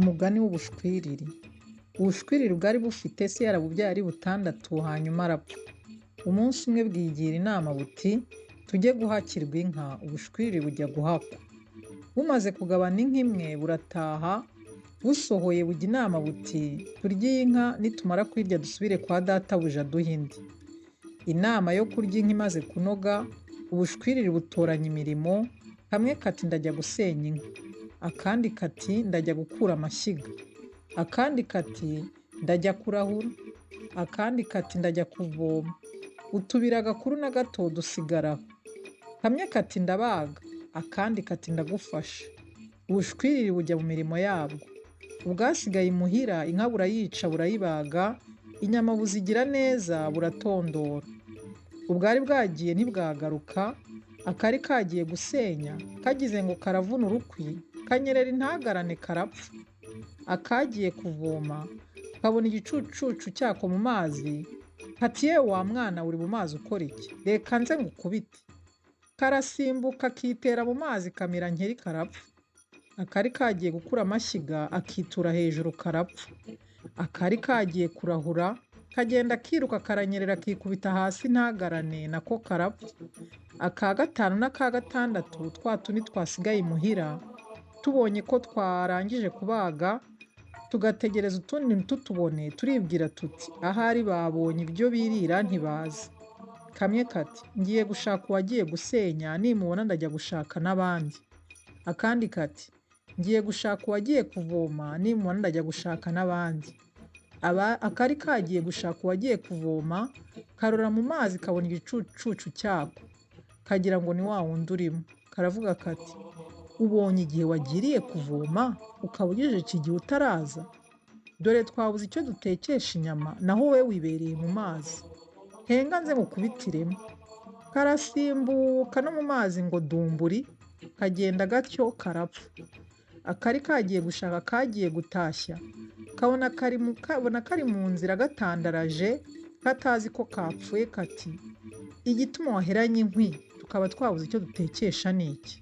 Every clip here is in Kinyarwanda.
Umugani w'ubushwiriri. Ubushwiriri bwari bufite se yarabubyaye ari butandatu hanyuma arapfa. Umunsi umwe bwigira inama buti tujye guhakirwa inka, ubushwiriri bujya guhakwa. Bumaze kugabana inka imwe burataha, busohoye bujya inama buti turye iyi nka nitumara kuyirya dusubire kwa databuja duhe indi. Inama yo kurya inka imaze kunoga, ubushwiriri butoranya imirimo, kamwe kati ndajya gusenya inka, akandi kati ndajya gukura amashyiga, akandi kati ndajya kurahura, akandi kati ndajya kuvoma. Utubiri agakuru na gato dusigaraho. Kamwe kati ndabaga, akandi kati ndagufasha. Ubushwiriri bujya mu mirimo yabwo. Ubwasigaye imuhira inka burayica burayibaga, inyama buzigira neza buratondora. Ubwari bwagiye ntibwagaruka, akari kagiye gusenya, kagize ngo karavuna urukwi, kanyerera intagarane karapfa. Akagiye kuvoma, kabona igicucucu cyako mu mazi, kati yewe wa mwana uri mu mazi ukora iki? Reka nze ngukubite. Karasimbuka kitera mu mazi kamera nkeri karapfa. Akari kagiye gukura amashyiga akitura hejuru karapfa. Akari kagiye kurahura, kagenda kiruka karanyerera kikubita hasi ntagarane nako karapfa. Aka gatanu n'aka gatandatu twa tundi twasigaye imuhira, tubonye ko twarangije kubaga, tugategereza utundi ntitutubone, turibwira tuti ahari babonye ibyo birira ntibaza. Kamwe kati ngiye gushaka uwagiye gusenya, nimubona ndajya gushaka n'abandi. Akandi kati ngiye gushaka uwagiye kuvoma, nimubona ndajya gushaka n'abandi. Akari kagiye gushaka uwagiye kuvoma, karora mu mazi kabona igicucucu cyako, kagira ngo ni wa wundi urimo. Karavuga kati ubonye igihe wagiriye kuvoma, ukaba ugejeje iki gihe utaraza? Dore twabuze icyo dutekesha inyama, naho wowe wibereye mu mazi. Henga nze ngukubitiremo. Karasimbuka no mu mazi ngo dumburi, kagenda gatyo karapfa. Akari kagiye gushaka kagiye gutashya, kabona kari mu nzira gatandaraje, katazi ko kapfuye kati igituma waheranye inkwi tukaba twabuze icyo dutekesha ni iki?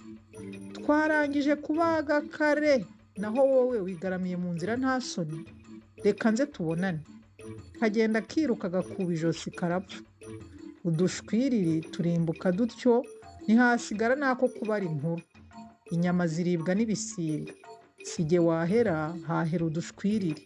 Twarangije kubaga kare, naho wowe wigaramiye mu nzira nta soni. Reka nze tubonane. Kagenda kiruka gakuba ijosi karapfa. Udushwiriri turimbuka dutyo, ntihasigara n'ako kubara inkuru. Inyama ziribwa n'ibisiga. Sijye wahera hahera udushwiriri.